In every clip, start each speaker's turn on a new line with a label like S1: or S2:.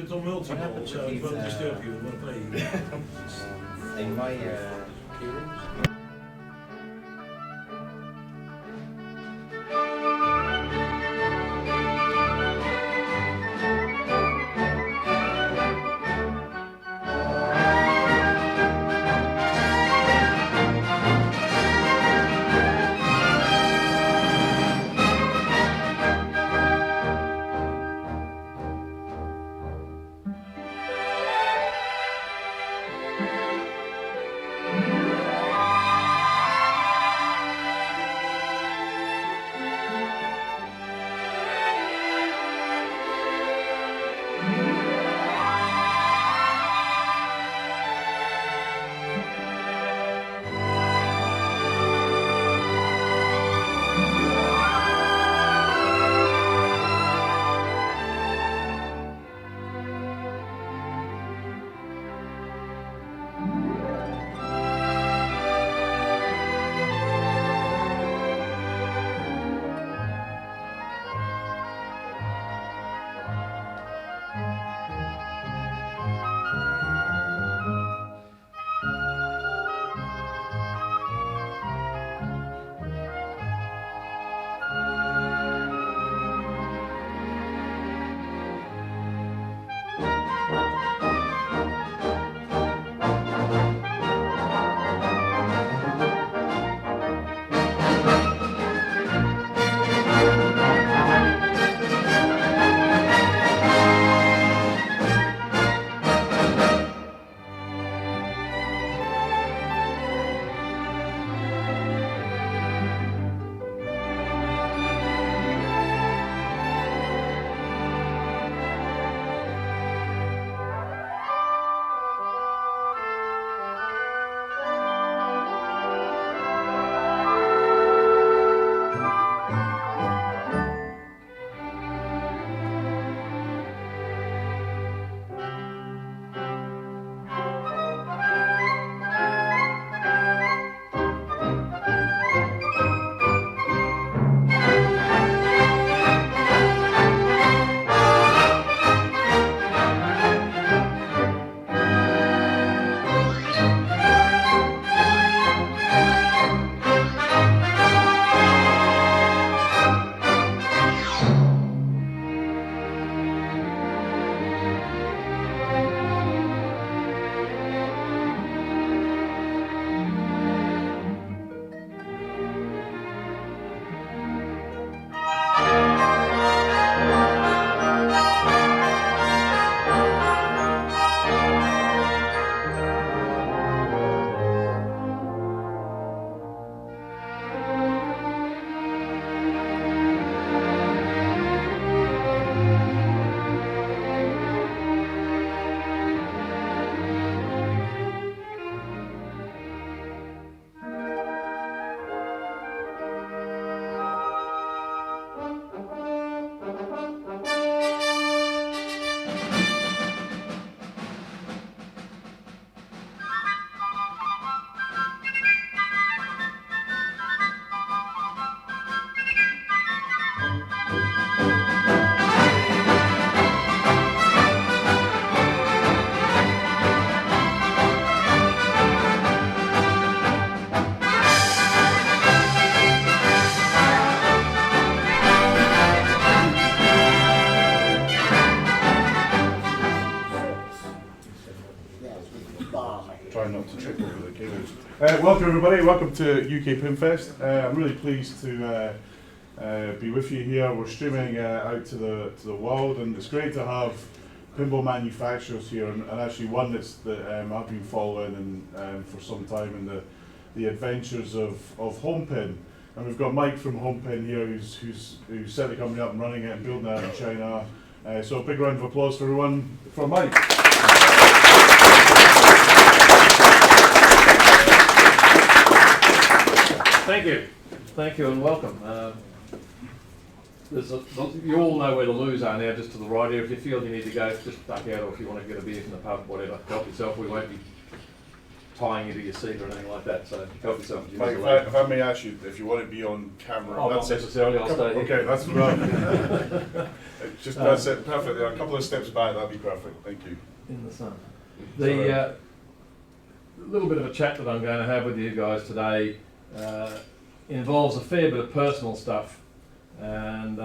S1: het onmultiple, so it won't disturb you. We'll play.
S2: In my
S3: Try not to trip over the cables. Welcome everybody, welcome to UKPinfest. I'm really pleased to be with you here. We're streaming out to the world, and it's great to have pinball manufacturers here, and actually one that I've been following and for some time in the adventures of Homepin. And we've got Mike from Homepin here who's set the company up and running it and building it out in China. So a big round of applause for everyone for Mike.
S4: Thank you and welcome. You all know where the loos are now, just to the right here. If you feel you need to go, just duck out, or if you want to get a beer from the pub, whatever, help yourself. We won't be tying you to your seat or anything like that, so help yourself.
S3: Mike, if I may ask you, if you want to be on camera,
S4: Oh, not necessarily, I'll stay here.
S3: Okay, that's right. That's it, perfect. A couple of steps back, that'd be perfect. Thank you.
S4: In the sun. The little bit of a chat that I'm going to have with you guys today involves a fair bit of personal stuff, and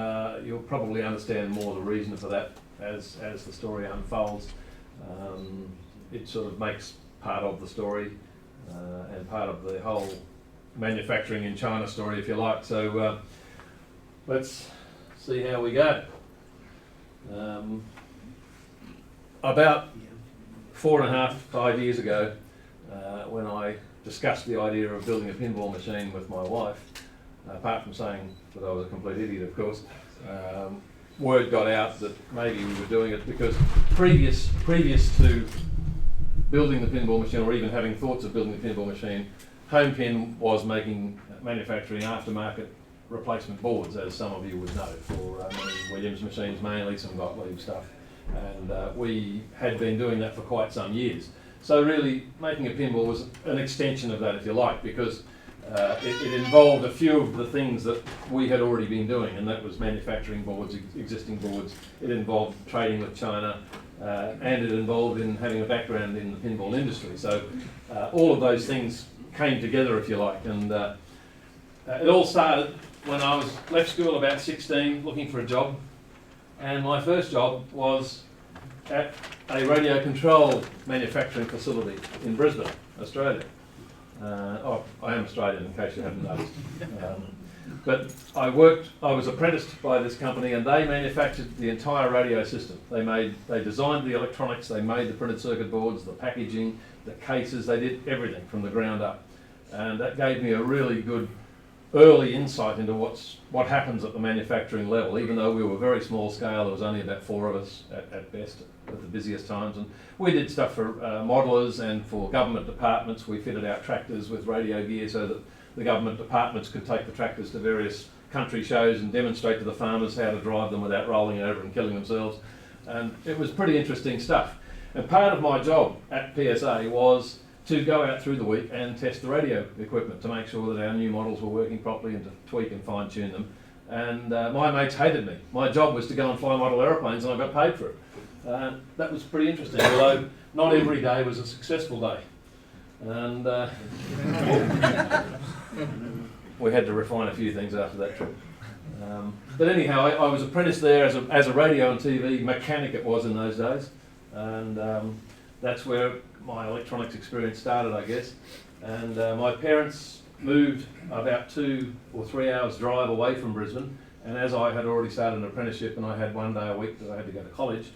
S4: you'll probably understand more the reason for that as the story unfolds. It sort of makes part of the story and part of the whole manufacturing in China story, if you like. So let's see how we go. About 4.5, 5 years ago, when I discussed the idea of building a pinball machine with my wife, apart from saying that I was a complete idiot, of course, word got out that maybe we were doing it because previous to building the pinball machine, or even having thoughts of building the pinball machine, Homepin was manufacturing aftermarket replacement boards, as some of you would know, for Williams machines mainly, some Gottlieb stuff, and we had been doing that for quite some years. So really, making a pinball was an extension of that, if you like, because it involved a few of the things that we had already been doing, and that was manufacturing boards, existing boards. It involved trading with China, and it involved in having a background in the pinball industry. So all of those things came together, if you like, and it all started when I was left school about 16, looking for a job, and my first job was at a radio control manufacturing facility in Brisbane, Australia. I am Australian, in case you haven't noticed. But I was apprenticed by this company, and they manufactured the entire radio system. They designed the electronics, they made the printed circuit boards, the packaging, the cases, they did everything from the ground up. And that gave me a really good early insight into what happens at the manufacturing level. Even though we were very small scale, there was only about 4 of us at best at the busiest times, and we did stuff for modelers and for government departments. We fitted out tractors with radio gear so that the government departments could take the tractors to various country shows and demonstrate to the farmers how to drive them without rolling over and killing themselves. And it was pretty interesting stuff. And part of my job at PSA was to go out through the week and test the radio equipment to make sure that our new models were working properly and to tweak and fine-tune them. And my mates hated me. My job was to go and fly model aeroplanes, and I got paid for it. That was pretty interesting, although not every day was a successful day. And we had to refine a few things after that trip. But anyhow, I was apprenticed there as a radio and TV mechanic, it was in those days. And that's where my electronics experience started, I guess. And my parents moved about 2 or 3 hours drive away from Brisbane, and as I had already started an apprenticeship and I had 1 day a week that I had to go to college,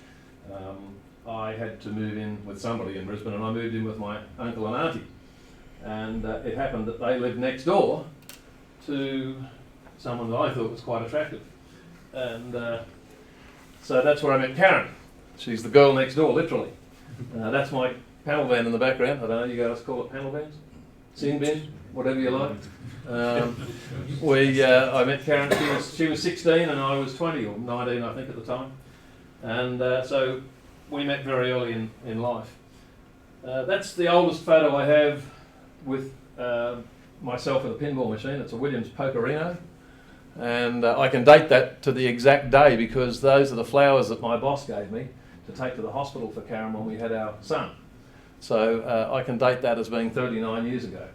S4: I had to move in with somebody in Brisbane, and I moved in with my uncle and auntie. And it happened that they lived next door to someone that I thought was quite attractive. And so that's where I met Karen. She's the girl next door, literally. That's my panel van in the background. I don't know, you guys call it panel vans? Sin bin, whatever you like. I met Karen, she was 16 and I was 20 or 19 I think at the time. And so we met very early in life. That's the oldest photo I have with myself with a pinball machine. It's a Williams Pokerino. And I can date that to the exact day because those are the flowers that my boss gave me to take to the hospital for Karen when we had our son. So I can date that as being 39 years ago.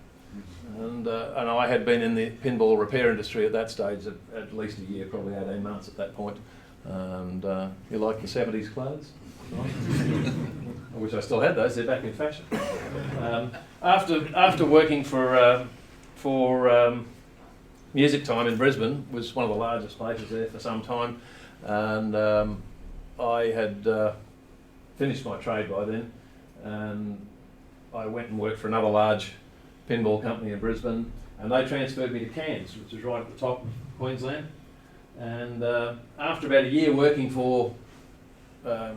S4: And I had been in the pinball repair industry at that stage at least a year, probably 18 months at that point. And you like the 70s clothes? I wish I still had those, they're back in fashion. After working for Music Time in Brisbane, was one of the largest places there for some time, and I had finished my trade by then, and I went and worked for another large pinball company in Brisbane, and they transferred me to Cairns, which is right at the top of Queensland. And after about a year working for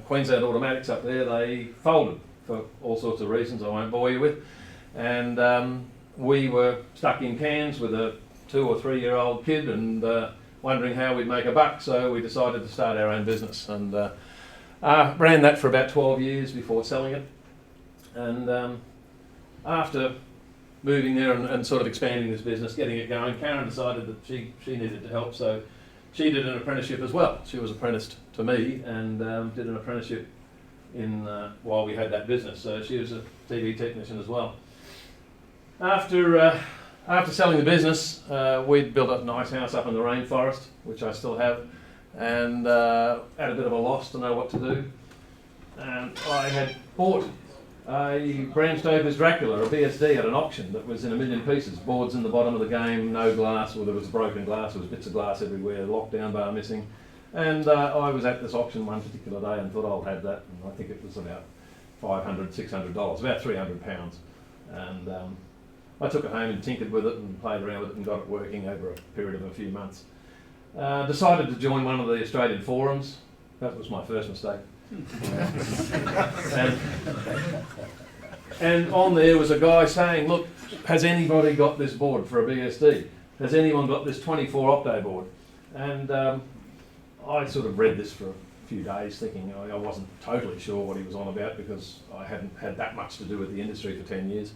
S4: Queensland Automatics up there, they folded for all sorts of reasons I won't bore you with. And we were stuck in Cairns with a 2 or 3 year old kid and wondering how we'd make a buck, so we decided to start our own business, and ran that for about 12 years before selling it. And after moving there and sort of expanding this business, getting it going, Karen decided that she needed to help, so she did an apprenticeship as well. She was apprenticed to me and did an apprenticeship in while we had that business. So she was a TV technician as well. After selling the business, we'd built a nice house up in the rainforest, which I still have, and had a bit of a loss to know what to do. And I had bought a Bram Stoker's Dracula, a BSD, at an auction that was in 1 million pieces. Boards in the bottom of the game, no glass, or there was broken glass, there was bits of glass everywhere, lockdown bar missing. And I was at this auction one particular day and thought I'll have that, and I think it was about $500, $600, about £300. And I took it home and tinkered with it and played around with it and got it working over a period of a few months. Decided to join one of the Australian forums. That was my first mistake. And on there was a guy saying, look, has anybody got this board for a BSD? Has anyone got this 24 octave board? And I sort of read this for a few days thinking I wasn't totally sure what he was on about because I hadn't had that much to do with the industry for 10 years.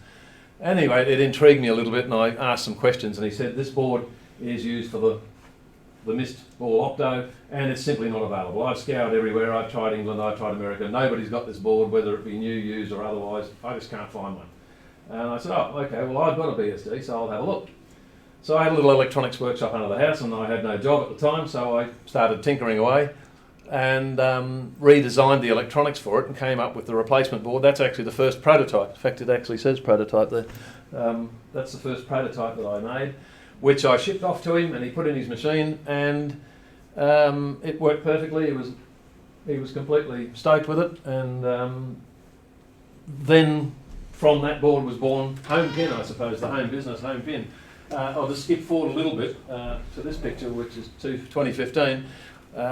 S4: Anyway, it intrigued me a little bit and I asked some questions and he said this board is used for the missed ball octo and it's simply not available. I've scoured everywhere, I've tried England, I've tried America, nobody's got this board, whether it be new, used or otherwise, I just can't find one. And I said, oh, okay, well I've got a BSD, so I'll have a look. So I had a little electronics workshop under the house and I had no job at the time, so I started tinkering away and redesigned the electronics for it and came up with the replacement board. That's actually the first prototype. In fact, it actually says prototype there. That's the first prototype that I made, which I shipped off to him and he put in his machine and it worked perfectly. He was completely stoked with it, and then from that board was born Homepin, I suppose, the home business, Homepin. I'll just skip forward a little bit to this picture, which is 2015.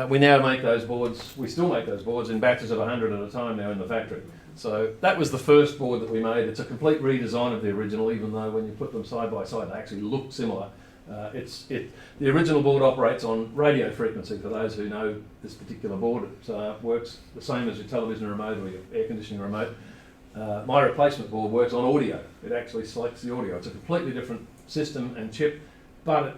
S4: We now make those boards, we still make those boards in batches of 100 at a time now in the factory. So that was the first board that we made. It's a complete redesign of the original, even though when you put them side by side, they actually look similar. The original board operates on radio frequency. For those who know this particular board, it works the same as your television remote or your air conditioning remote. My replacement board works on audio. It actually selects the audio. It's a completely different system and chip, but it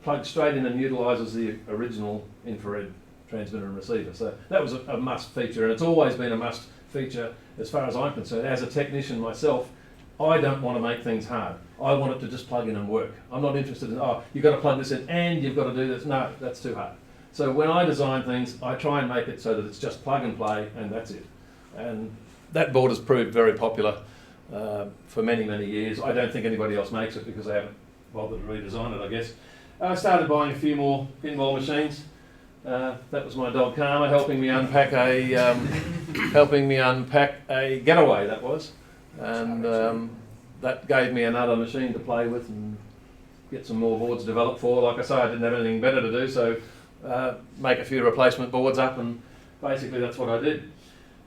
S4: plugs straight in and utilises the original infrared transmitter and receiver. So that was a must feature, and it's always been a must feature as far as I'm concerned. As a technician myself, I don't want to make things hard. I want it to just plug in and work. I'm not interested in, oh, you've got to plug this in and you've got to do this. No, that's too hard. So when I design things, I try and make it so that it's just plug and play and that's it. And that board has proved very popular for many, many years. I don't think anybody else makes it because they haven't bothered to redesign it, I guess. I started buying a few more pinball machines. That was my dog Karma helping me unpack a getaway, that was. And that gave me another machine to play with and get some more boards developed for. Like I say, I didn't have anything better to do, so make a few replacement boards up, and basically that's what I did.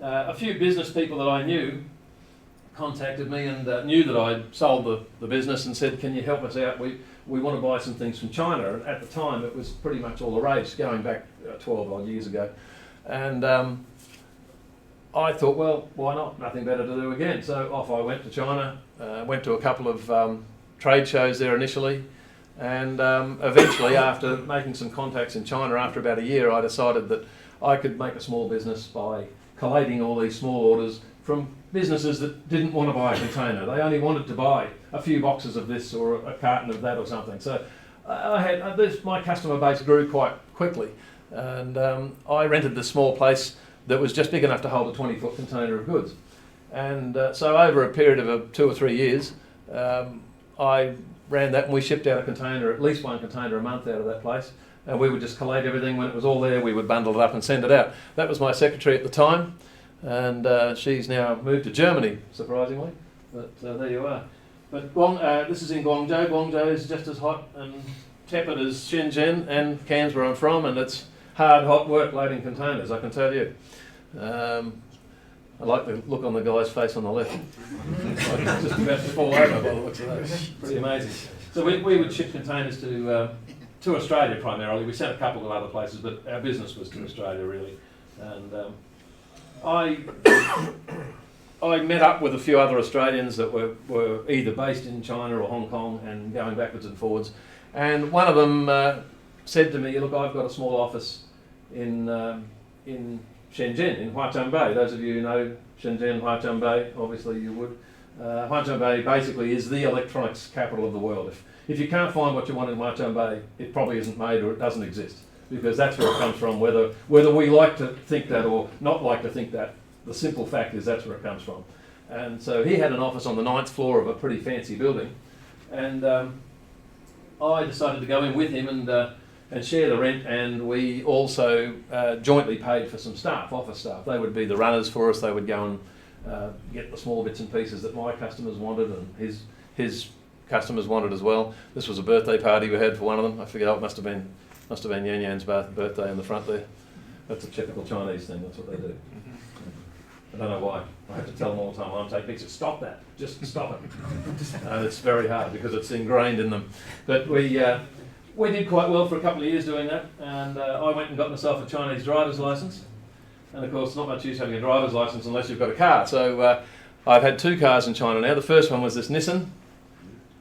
S4: A few business people that I knew contacted me and knew that I'd sold the business and said, can you help us out? We want to buy some things from China. And at the time, it was pretty much all the rage, going back 12 odd years ago. And I thought, well, why not? Nothing better to do again. So off I went to China, went to a couple of trade shows there initially, and eventually, after making some contacts in China, after about a year, I decided that I could make a small business by collating all these small orders from businesses that didn't want to buy a container. They only wanted to buy a few boxes of this or a carton of that or something. So I had my customer base grew quite quickly, and I rented this small place that was just big enough to hold a 20-foot container of goods. And so over a period of 2 or 3 years, I ran that, and we shipped out at least one container a month out of that place. And we would just collate everything. When it was all there, we would bundle it up and send it out. That was my secretary at the time, and she's now moved to Germany, surprisingly. But there you are. But this is in Guangzhou. Guangzhou is just as hot and tepid as Shenzhen and Cairns, where I'm from, and it's hard, hot work loading containers, I can tell you. I like the look on the guy's face on the left. Like he's just about to fall over by the looks of that. It's pretty amazing. So we would ship containers to Australia primarily. We sent a couple of other places, but our business was to Australia really. And I I met up with a few other Australians that were either based in China or Hong Kong and going backwards and forwards. And one of them said to me, look, I've got a small office in Shenzhen, in Huaqiangbei. Those of you who know Shenzhen, Huaqiangbei, obviously you would. Huaqiangbei basically is the electronics capital of the world. If you can't find what you want in Huaqiangbei, it probably isn't made or it doesn't exist, because that's where it comes from. Whether we like to think that or not like to think that, the simple fact is that's where it comes from. And so he had an office on the 9th floor of a pretty fancy building, and I decided to go in with him and share the rent, and we also jointly paid for some staff, office staff. They would be the runners for us. They would go and get the small bits and pieces that my customers wanted and his customers wanted as well. This was a birthday party we had for one of them. I forget, it must have been Yan Yan's birthday in the front there. That's a typical Chinese thing. That's what they do. I don't know why. I have to tell them all the time, I'm taking pictures, stop that, just stop it. And it's very hard because it's ingrained in them. But we did quite well for a couple of years doing that, and I went and got myself a Chinese driver's license. And of course, not much use having a driver's license unless you've got a car. So I've had 2 cars in China now. The first one was this Nissan.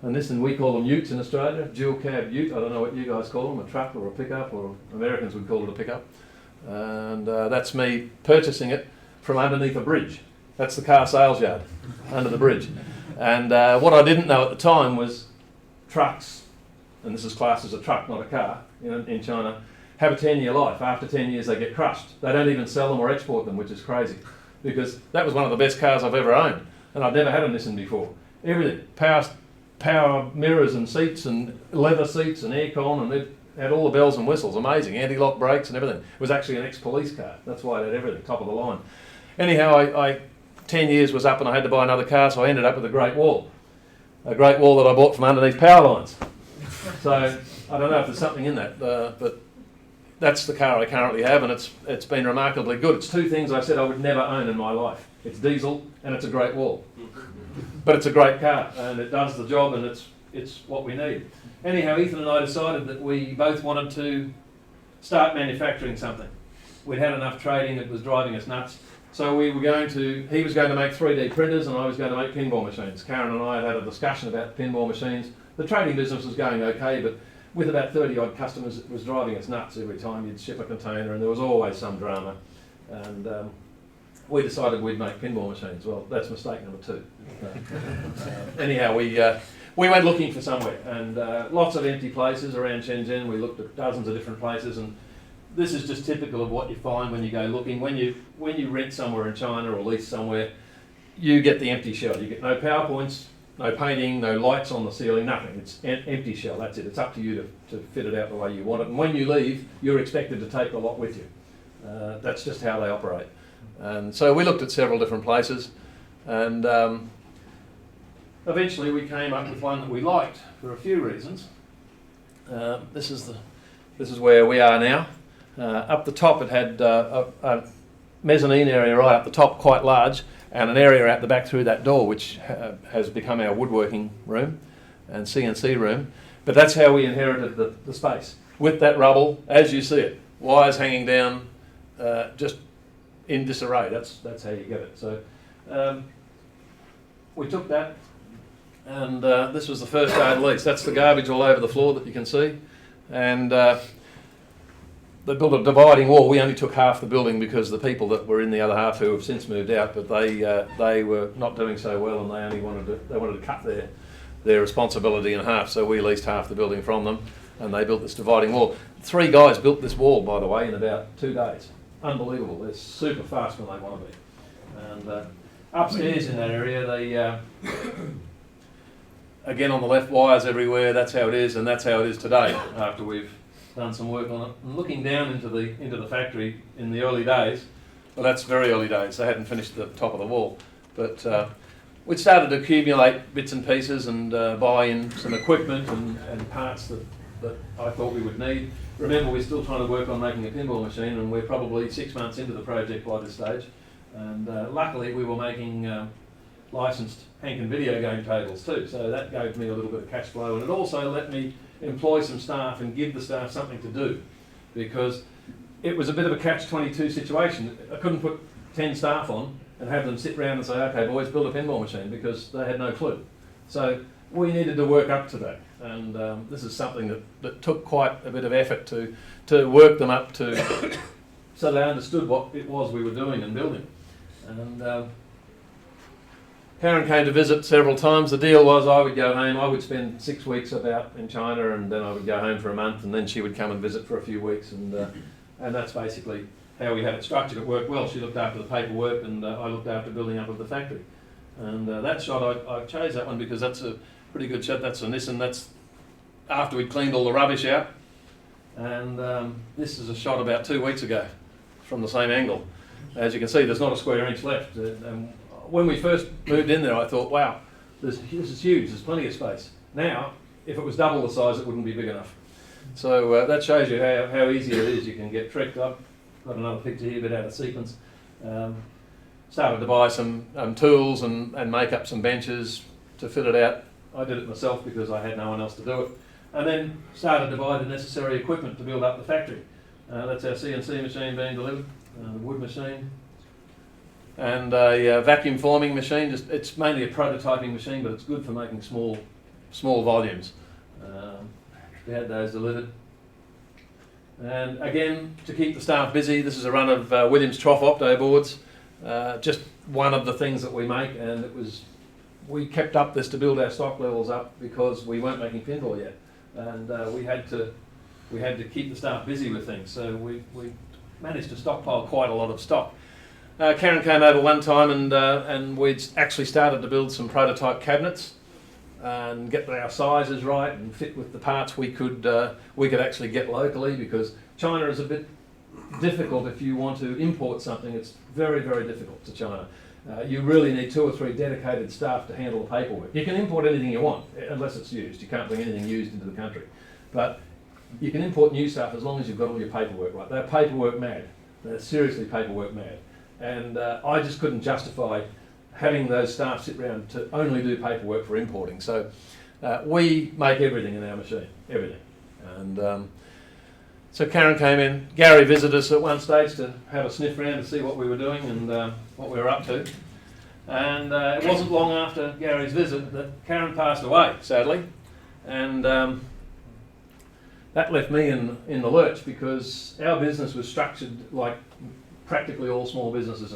S4: A Nissan, we call them utes in Australia, dual cab ute. I don't know what you guys call them, a truck or a pickup, or Americans would call it a pickup. And that's me purchasing it from underneath a bridge. That's the car sales yard, under the bridge. And what I didn't know at the time was trucks, and this is classed as a truck, not a car, in China, have a 10-year life. After 10 years they get crushed. They don't even sell them or export them, which is crazy, because that was one of the best cars I've ever owned, and I'd never had a Nissan before. Everything, power mirrors and seats and leather seats and aircon, and it had all the bells and whistles, amazing, anti-lock brakes and everything. It was actually an ex-police car, that's why it had everything, top of the line. Anyhow, 10 years was up and I had to buy another car, so I ended up with a Great Wall. A Great Wall that I bought from underneath power lines. So I don't know if there's something in that, but that's the car I currently have, and it's been remarkably good. It's 2 things I said I would never own in my life. It's diesel and it's a Great Wall. But it's a great car and it does the job, and it's what we need. Anyhow, Ethan and I decided that we both wanted to start manufacturing something. We'd had enough trading, it was driving us nuts. So he was going to make 3D printers and I was going to make pinball machines. Karen and I had a discussion about pinball machines. The trading business was going okay, but with about 30 odd customers, it was driving us nuts every time you'd ship a container, and there was always some drama. And we decided we'd make pinball machines. Well, that's mistake number 2. Anyhow, we went looking for somewhere, and lots of empty places around Shenzhen. We looked at dozens of different places, and this is just typical of what you find when you go looking. When you rent somewhere in China or lease somewhere, you get the empty shell. You get no PowerPoints, no painting, no lights on the ceiling, nothing. It's an empty shell, that's it. It's up to you to fit it out the way you want it. And when you leave, you're expected to take the lot with you. That's just how they operate. And so we looked at several different places, and eventually we came up with one that we liked for a few reasons. This is where we are now. Up the top it had a mezzanine area right up the top, quite large, and an area out the back through that door, which has become our woodworking room and CNC room. But that's how we inherited the space, with that rubble as you see it, wires hanging down, just in disarray. That's how you get it. So we took that, and this was the first day of the lease. That's the garbage all over the floor that you can see, and they built a dividing wall. We only took half the building because the people that were in the other half, who have since moved out, but they were not doing so well, and they only wanted to cut their responsibility in half. So we leased half the building from them, and they built this dividing wall. 3 guys built this wall, by the way, in about 2 days. Unbelievable. They're super fast when they want to be. And upstairs in that area, they again on the left, wires everywhere. That's how it is, and that's how it is today. After we've done some work on it, and looking down into the factory in the early days, well, that's very early days. They hadn't finished the top of the wall, but we'd started to accumulate bits and pieces and buy in some equipment and parts that I thought we would need. Remember, we're still trying to work on making a pinball machine, and we're probably 6 months into the project by this stage. And luckily, we were making licensed Hankin video game tables too, so that gave me a little bit of cash flow, and it also let me employ some staff and give the staff something to do, because it was a bit of a catch-22 situation. I couldn't put 10 staff on and have them sit round and say, okay boys, build a pinball machine, because they had no clue. So we needed to work up to that, and this is something that took quite a bit of effort to work them up to so they understood what it was we were doing and building. And Karen came to visit several times. The deal was I would go home, I would spend 6 weeks about in China, and then I would go home for a month, and then she would come and visit for a few weeks, and that's basically how we had it structured. It worked well. She looked after the paperwork, and I looked after building up of the factory. And that shot, I chose that one because that's a pretty good shot. That's a Nissan. That's after we'd cleaned all the rubbish out. And this is a shot about 2 weeks ago from the same angle. As you can see, there's not a square inch left. When we first moved in there, I thought, wow, this is huge. There's plenty of space. Now, if it was double the size, it wouldn't be big enough. So that shows you how easy it is. You can get tricked up. Got another picture here, a bit out of sequence. Started to buy some tools and make up some benches to fit it out. I did it myself because I had no one else to do it. And then started to buy the necessary equipment to build up the factory. That's our CNC machine being delivered, the wood machine, and a vacuum forming machine. It's mainly a prototyping machine, but it's good for making small volumes. We had those delivered. And again, to keep the staff busy, this is a run of Williams Trough Opto boards. Just one of the things that we make, and we kept up this to build our stock levels up because we weren't making pinball yet, and we had to keep the staff busy with things. So we managed to stockpile quite a lot of stock. Karen came over one time, and we'd actually started to build some prototype cabinets and get our sizes right and fit with the parts we could actually get locally, because China is a bit difficult if you want to import something. It's very, very difficult to China. You really need 2 or 3 dedicated staff to handle the paperwork. You can import anything you want, unless it's used. You can't bring anything used into the country. But you can import new stuff as long as you've got all your paperwork right. They're paperwork mad. They're seriously paperwork mad. And I just couldn't justify having those staff sit around to only do paperwork for importing. So we make everything in our machine, everything. And so Karen came in. Gary visited us at one stage to have a sniff around to see what we were doing and what we were up to. And it wasn't long after Gary's visit that Karen passed away, sadly. And that left me in the lurch, because our business was structured like practically all small businesses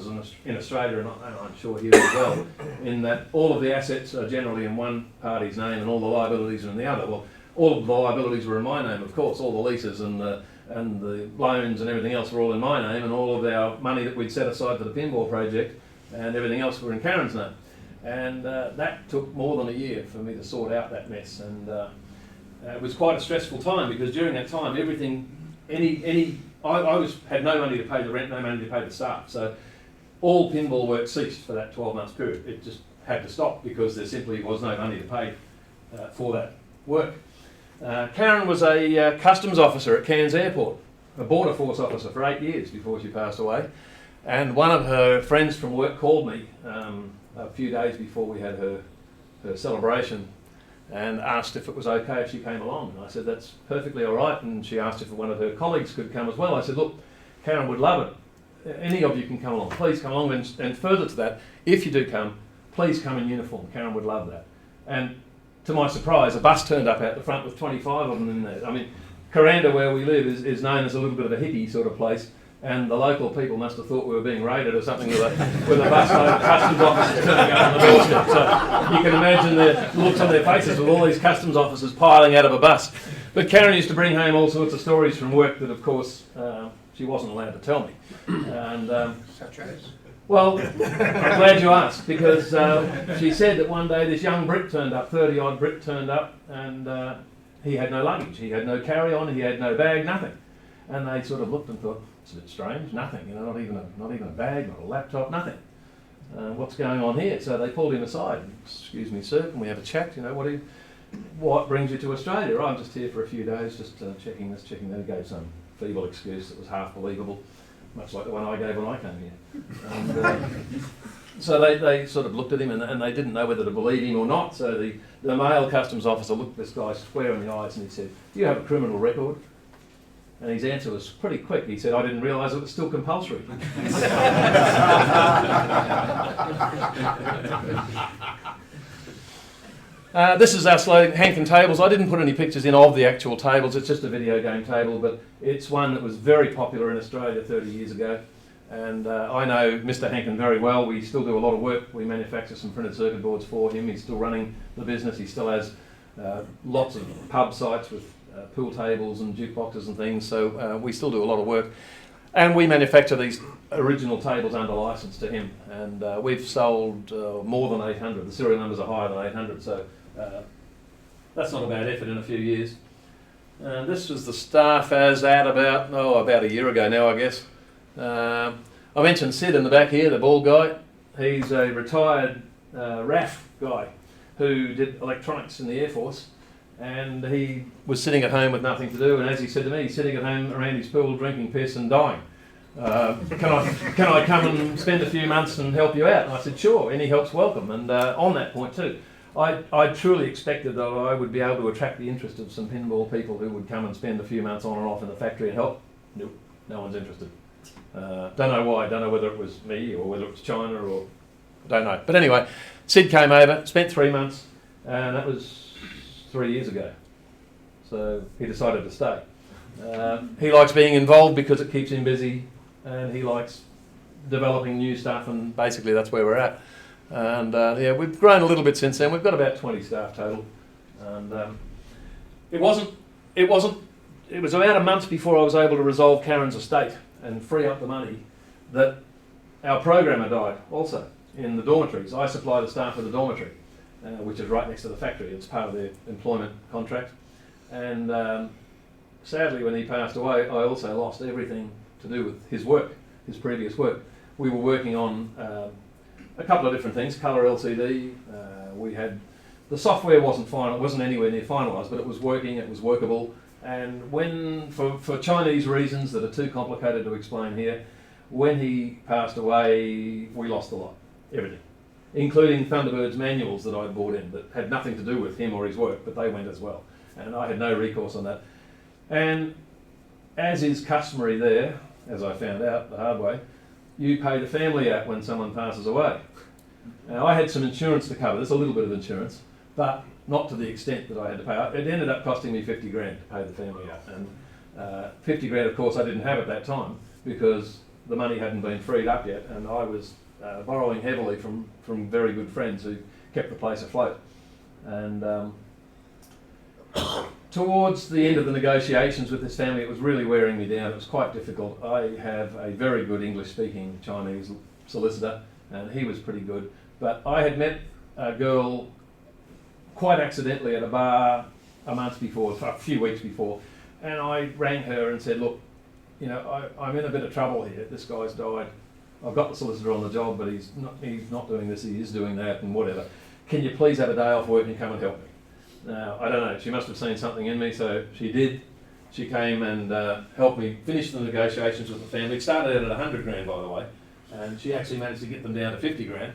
S4: in Australia, and I'm sure here as well, in that all of the assets are generally in one party's name and all the liabilities are in the other. Well, all of the liabilities were in my name, of course. All the leases and the loans and everything else were all in my name, and all of our money that we'd set aside for the pinball project and everything else were in Karen's name. And that took more than a year for me to sort out that mess. And it was quite a stressful time, because during that time, everything, I had no money to pay the rent, no money to pay the staff. So all pinball work ceased for that 12-month period. It just had to stop because there simply was no money to pay for that work. Karen was a customs officer at Cairns Airport, a border force officer for 8 years before she passed away. And one of her friends from work called me a few days before we had her celebration and asked if it was okay if she came along. And I said, that's perfectly all right. And she asked if one of her colleagues could come as well. I said, look, Karen would love it. Any of you can come along. Please come along. And further to that, if you do come, please come in uniform. Karen would love that. And to my surprise, a bus turned up out the front with 25 of them in there. I mean, Kuranda, where we live, is known as a little bit of a hippie sort of place. And the local people must have thought we were being raided or something with a bus load of customs officers turning up on the doorstep. So you can imagine the looks on their faces with all these customs officers piling out of a bus. But Karen used to bring home all sorts of stories from work that, of course, she wasn't allowed to tell me. And
S2: Such as?
S4: well, I'm glad you asked, because she said that one day this young Brit turned up, 30-odd Brit turned up, and he had no luggage, he had no carry-on, he had no bag, nothing. And they sort of looked and thought, it's a bit strange, nothing, you know, not even a bag, not a laptop, nothing. What's going on here? So they pulled him aside. Excuse me, sir, can we have a chat? You know, what brings you to Australia? I'm just here for a few days, just checking this, checking that. He gave some feeble excuse that was half believable, much like the one I gave when I came here. And, so they sort of looked at him and they didn't know whether to believe him or not. So the male customs officer looked this guy square in the eyes and he said, do you have a criminal record? And his answer was pretty quick. He said, "I didn't realise it was still compulsory." This is our slow Hankin tables. I didn't put any pictures in of the actual tables. It's just a video game table, but it's one that was very popular in Australia 30 years ago. And I know Mr. Hankin very well. We still do a lot of work. We manufacture some printed circuit boards for him. He's still running the business. He still has lots of pub sites with pool tables and jukeboxes and things. So we still do a lot of work. And we manufacture these original tables under license to him. And we've sold more than 800. The serial numbers are higher than 800. So that's not a bad effort in a few years. This was the staff as at about a year ago now, I guess. I mentioned Sid in the back here, the bald guy. He's a retired RAF guy who did electronics in the Air Force, and he was sitting at home with nothing to do, and as he said to me, he's sitting at home around his pool drinking piss and dying. Can I come and spend a few months and help you out? And I said, sure, any help's welcome. And on that point too, I truly expected that I would be able to attract the interest of some pinball people who would come and spend a few months on and off in the factory and help. Nope, no one's interested. Don't know why, don't know whether it was me or whether it was China or don't know. But anyway, Sid came over, spent 3 months, and that was 3 years ago. So he decided to stay. He likes being involved because it keeps him busy, and he likes developing new stuff, and basically that's where we're at. And yeah, we've grown a little bit since then. We've got about 20 staff total. And it was about a month before I was able to resolve Karen's estate and free up the money that our programmer died also in the dormitories. I supply the staff with a dormitory, which is right next to the factory. It's part of their employment contract. And sadly, when he passed away, I also lost everything to do with his work, his previous work. We were working on a couple of different things, colour LCD. We had, the software wasn't final, it wasn't anywhere near finalised, but it was working, it was workable. And when, for Chinese reasons that are too complicated to explain here, when he passed away, we lost a lot, everything, including Thunderbird's manuals that I bought in that had nothing to do with him or his work, but they went as well. And I had no recourse on that. And as is customary there, as I found out the hard way, you pay the family out when someone passes away. Now I had some insurance to cover, there's a little bit of insurance, but not to the extent that I had to pay. It ended up costing me 50 grand to pay the family out. And 50 grand, of course, I didn't have at that time because the money hadn't been freed up yet, and I was borrowing heavily from very good friends who kept the place afloat. And towards the end of the negotiations with this family, it was really wearing me down. It was quite difficult. I have a very good English-speaking Chinese solicitor, and he was pretty good. But I had met a girl quite accidentally at a bar a month before, a few weeks before, and I rang her and said, look, you know, I'm in a bit of trouble here. This guy's died. I've got the solicitor on the job, but he's not doing this, he is doing that, and whatever. Can you please have a day off work and come and help me? Now, I don't know, she must have seen something in me, so she did. She came and helped me finish the negotiations with the family. It started out at 100 grand, by the way, and she actually managed to get them down to 50 grand.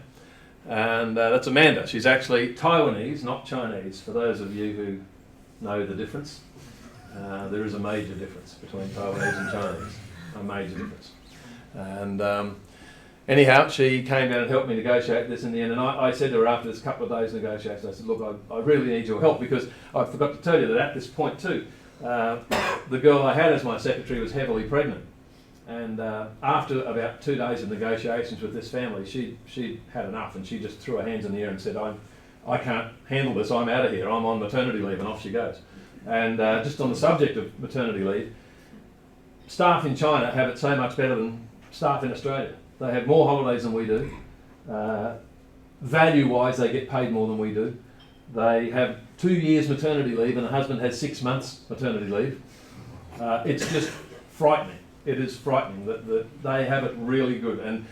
S4: And that's Amanda. She's actually Taiwanese, not Chinese, for those of you who know the difference. There is a major difference between Taiwanese and Chinese, a major difference. And anyhow, she came down and helped me negotiate this in the end, and I said to her after this couple of days of negotiations, I said, look, I really need your help, because I forgot to tell you that at this point too, the girl I had as my secretary was heavily pregnant. And after about 2 days of negotiations with this family, she'd had enough, and she just threw her hands in the air and said, I can't handle this, I'm out of here, I'm on maternity leave, and off she goes. And just on the subject of maternity leave, staff in China have it so much better than staff in Australia. They have more holidays than we do. Value-wise, they get paid more than we do. They have 2 years maternity leave, and the husband has 6 months maternity leave. It's just frightening. It is frightening that they have it really good. And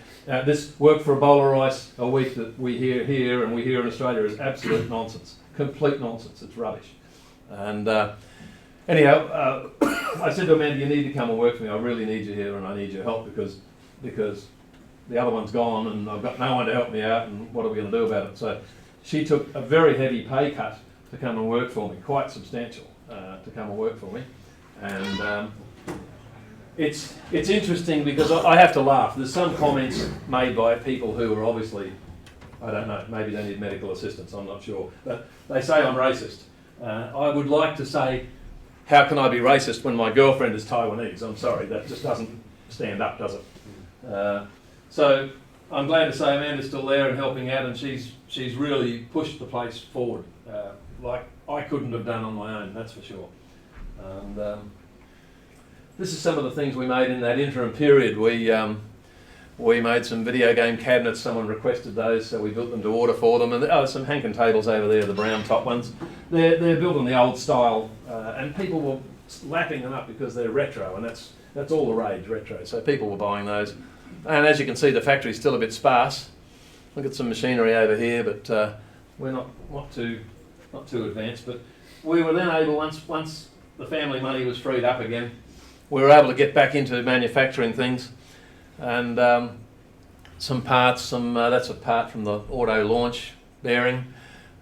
S4: this work for a bowl of rice a week that we hear here and we hear in Australia is absolute nonsense. Complete nonsense. It's rubbish. And anyhow, I said to Amanda, you need to come and work for me. I really need you here, and I need your help because the other one's gone and I've got no one to help me out, and what are we going to do about it? So she took a very heavy pay cut to come and work for me, quite substantial, to come and work for me. And it's interesting because I have to laugh. There's some comments made by people who are obviously, I don't know, maybe they need medical assistance, I'm not sure. But they say I'm racist. I would like to say, how can I be racist when my girlfriend is Taiwanese? I'm sorry, that just doesn't stand up, does it? So I'm glad to say Amanda's still there and helping out, and she's really pushed the place forward, like I couldn't have done on my own, that's for sure. And this is some of the things we made in that interim period. We made some video game cabinets. Someone requested those, so we built them to order for them. And there's some Hankin tables over there, the brown top ones. They're built in the old style, and people were lapping them up because they're retro, and that's all the rage, retro. So people were buying those. And as you can see, the factory's still a bit sparse. Look at some machinery over here, but we're not too advanced. But we were then able, once the family money was freed up again, we were able to get back into manufacturing things. And some parts, that's a part from the auto launch bearing,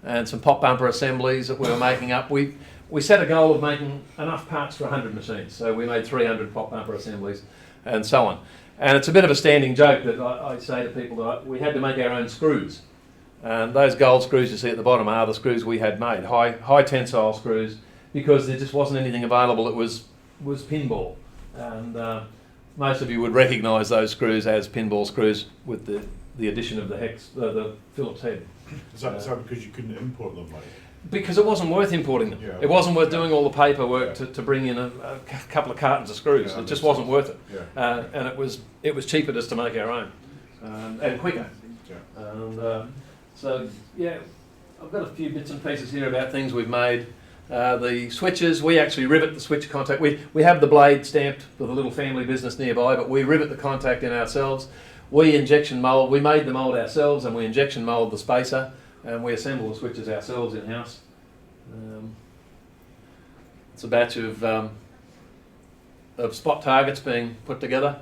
S4: and some pop bumper assemblies that we were making up. We set a goal of making enough parts for 100 machines, so we made 300 pop bumper assemblies and so on. And it's a bit of a standing joke that I say to people that we had to make our own screws. And those gold screws you see at the bottom are the screws we had made, high tensile screws, because there just wasn't anything available that was pinball. And most of you would recognise those screws as pinball screws with the addition of the Phillips head.
S3: Is that because you couldn't import them, mate?
S4: Because it wasn't worth importing them.
S3: Yeah.
S4: It wasn't worth doing all the paperwork to bring in a couple of cartons of screws.
S3: Yeah,
S4: it just wasn't worth it.
S3: Yeah.
S4: And it was cheaper just to make our own, and quicker.
S3: Yeah.
S4: And so yeah, I've got a few bits and pieces here about things we've made. The switches, we actually rivet the switch contact. We have the blade stamped with a little family business nearby, but we rivet the contact in ourselves. We injection mould, we made the mould ourselves, and we injection mould the spacer, and we assemble the switches ourselves in-house. It's a batch of spot targets being put together.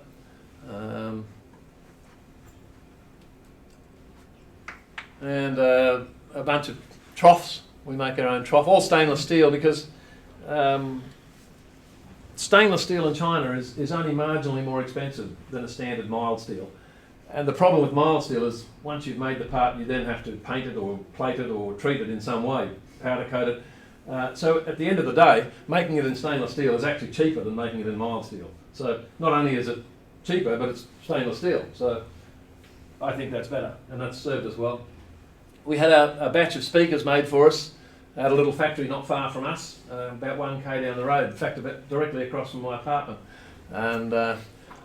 S4: And a bunch of troughs. We make our own trough, all stainless steel, because stainless steel in China is only marginally more expensive than a standard mild steel. And the problem with mild steel is once you've made the part, you then have to paint it or plate it or treat it in some way, powder coat it. So at the end of the day, making it in stainless steel is actually cheaper than making it in mild steel. So not only is it cheaper, but it's stainless steel. So I think that's better, and that's served us well. We had a batch of speakers made for us at a little factory not far from us, about 1k down the road, in fact directly across from my apartment. And I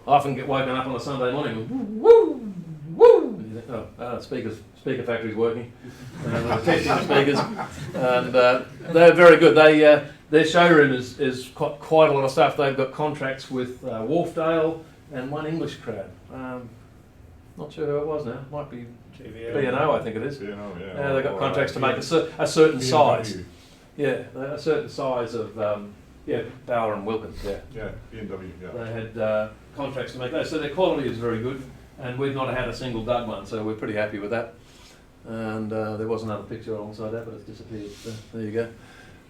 S4: often get woken up on a Sunday morning with woo, woo, and you think, oh, speaker factory's working. And we're testing the speakers, and they're very good. Their showroom is quite a lot of stuff. They've got contracts with Wharfdale and one English crowd. Not sure who it was now, might be B&O, I think it is.
S3: B&O, yeah.
S4: They've got contracts to make a certain size. Yeah, a certain size of, Bauer and Wilkins, yeah.
S3: Yeah, B&W, yeah.
S4: They had contracts to make those, so their quality is very good, and we've not had a single dud one, so we're pretty happy with that. And there was another picture alongside that, but it's disappeared. So there you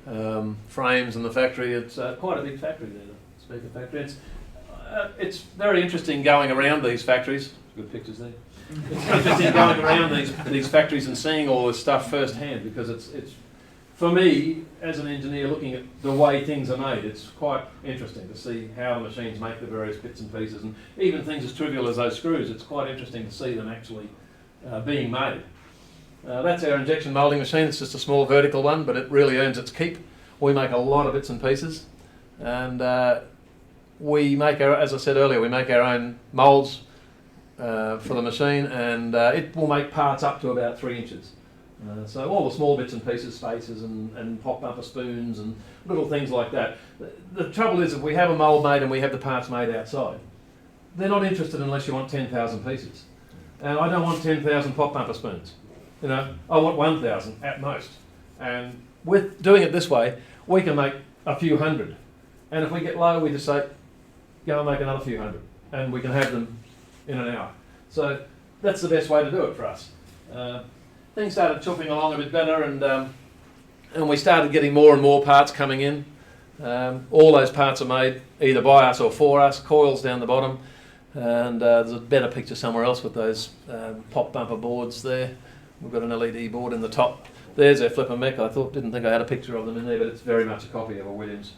S4: go. Frames in the factory, it's quite a big factory there, the speaker factory. It's very interesting going around these factories. Good pictures there. It's interesting going around these factories and seeing all this stuff firsthand, because it's for me as an engineer looking at the way things are made, it's quite interesting to see how the machines make the various bits and pieces, and even things as trivial as those screws. It's quite interesting to see them actually being made. That's our injection moulding machine. It's just a small vertical one, but it really earns its keep. We make a lot of bits and pieces, and we make as I said earlier, we make our own moulds for the machine, and it will make parts up to about 3 inches. So all the small bits and pieces, spacers and pop bumper spoons and little things like that. The trouble is, if we have a mould made and we have the parts made outside, they're not interested unless you want 10,000 pieces. And I don't want 10,000 pop bumper spoons. You know, I want 1,000 at most. And with doing it this way, we can make a few hundred. And if we get low, we just say, go and make another few hundred. And we can have them in an hour. So that's the best way to do it for us. Things started chopping along a bit better, and we started getting more and more parts coming in. All those parts are made either by us or for us, coils down the bottom, and there's a better picture somewhere else with those pop bumper boards there. We've got an LED board in the top. There's our flipper mech. Didn't think I had a picture of them in there, but it's very much a copy of a Williams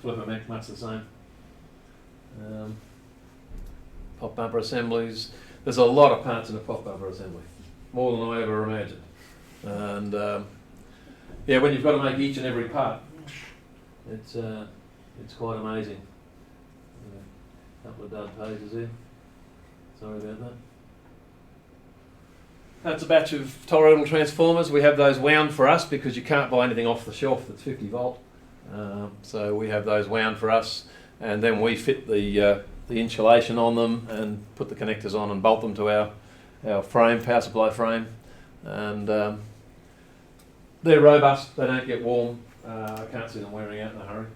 S4: flipper mech, much the same. Pop bumper assemblies. There's a lot of parts in a pop bumper assembly, more than I ever imagined. And yeah, when you've got to make each and every part, it's quite amazing. A couple of dud pages here. Sorry about that. That's a batch of toroidal transformers. We have those wound for us because you can't buy anything off the shelf that's 50 volt. So we have those wound for us, and then we fit the insulation on them and put the connectors on and bolt them to our frame, power supply frame. And they're robust, they don't get warm. I can't see them wearing out in a hurry.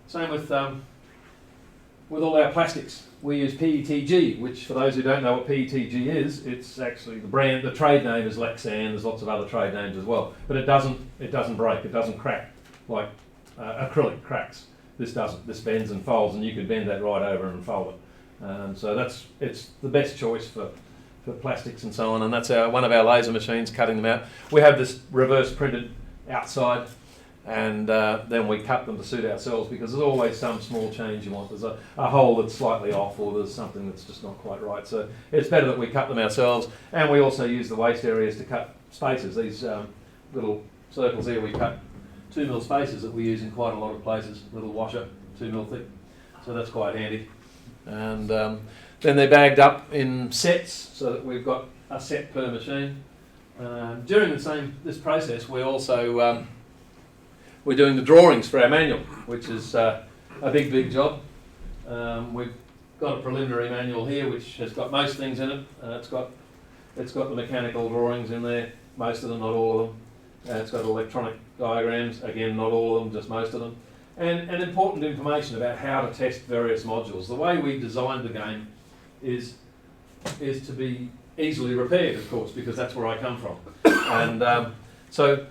S4: Same with all our plastics. We use PETG, which for those who don't know what PETG is, it's actually the brand, the trade name is Lexan, there's lots of other trade names as well. But it doesn't break, it doesn't crack like acrylic cracks. This doesn't, this bends and folds, and you could bend that right over and fold it. So it's the best choice for plastics and so on, and that's one of our laser machines cutting them out. We have this reverse printed outside, and then we cut them to suit ourselves because there's always some small change you want. There's a hole that's slightly off, or there's something that's just not quite right. So it's better that we cut them ourselves, and we also use the waste areas to cut spaces. These little circles here, we cut 2mm spaces that we use in quite a lot of places, little washer, 2mm thick. So that's quite handy. And then they're bagged up in sets so that we've got a set per machine. During this process, we also we're doing the drawings for our manual, which is a big job. We've got a preliminary manual here, which has got most things in it. It's got the mechanical drawings in there, most of them, not all of them. It's got electronic diagrams, again, not all of them, just most of them. And important information about how to test various modules. The way we designed the game is to be easily repaired, of course, because that's where I come from. And so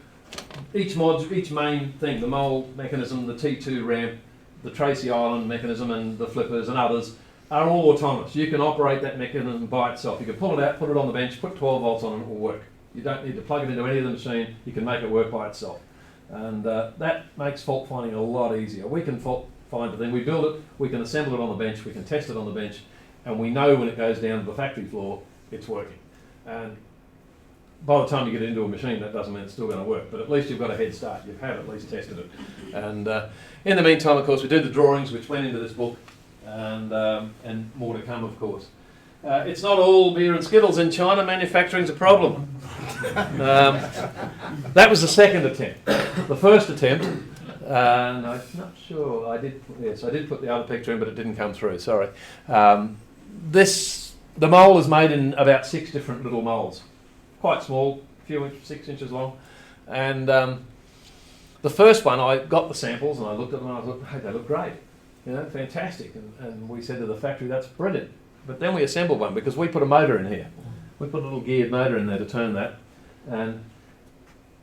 S4: each main thing, the mould mechanism, the T2 ramp, the Tracy Island mechanism, and the flippers and others are all autonomous. You can operate that mechanism by itself. You can pull it out, put it on the bench, put 12 volts on it, it will work. You don't need to plug it into any of the machine. You can make it work by itself. And that makes fault finding a lot easier. We can fault find the thing, we build it, we can assemble it on the bench, we can test it on the bench, and we know when it goes down to the factory floor, it's working. And by the time you get it into a machine, that doesn't mean it's still going to work, but at least you've got a head start. You have at least tested it. And in the meantime, of course, we did the drawings, which went into this book, and more to come, of course. It's not all beer and skittles in China. Manufacturing's a problem. That was the second attempt. The first attempt, and I'm not sure, I did put the other picture in, but it didn't come through, sorry. The mould is made in about 6 different little moulds. Quite small, a few inches, 6 inches long. And the first one, I got the samples and I looked at them and I thought, hey, they look great. You know, fantastic. And we said to the factory, that's brilliant. But then we assembled one because we put a motor in here. We put a little geared motor in there to turn that. And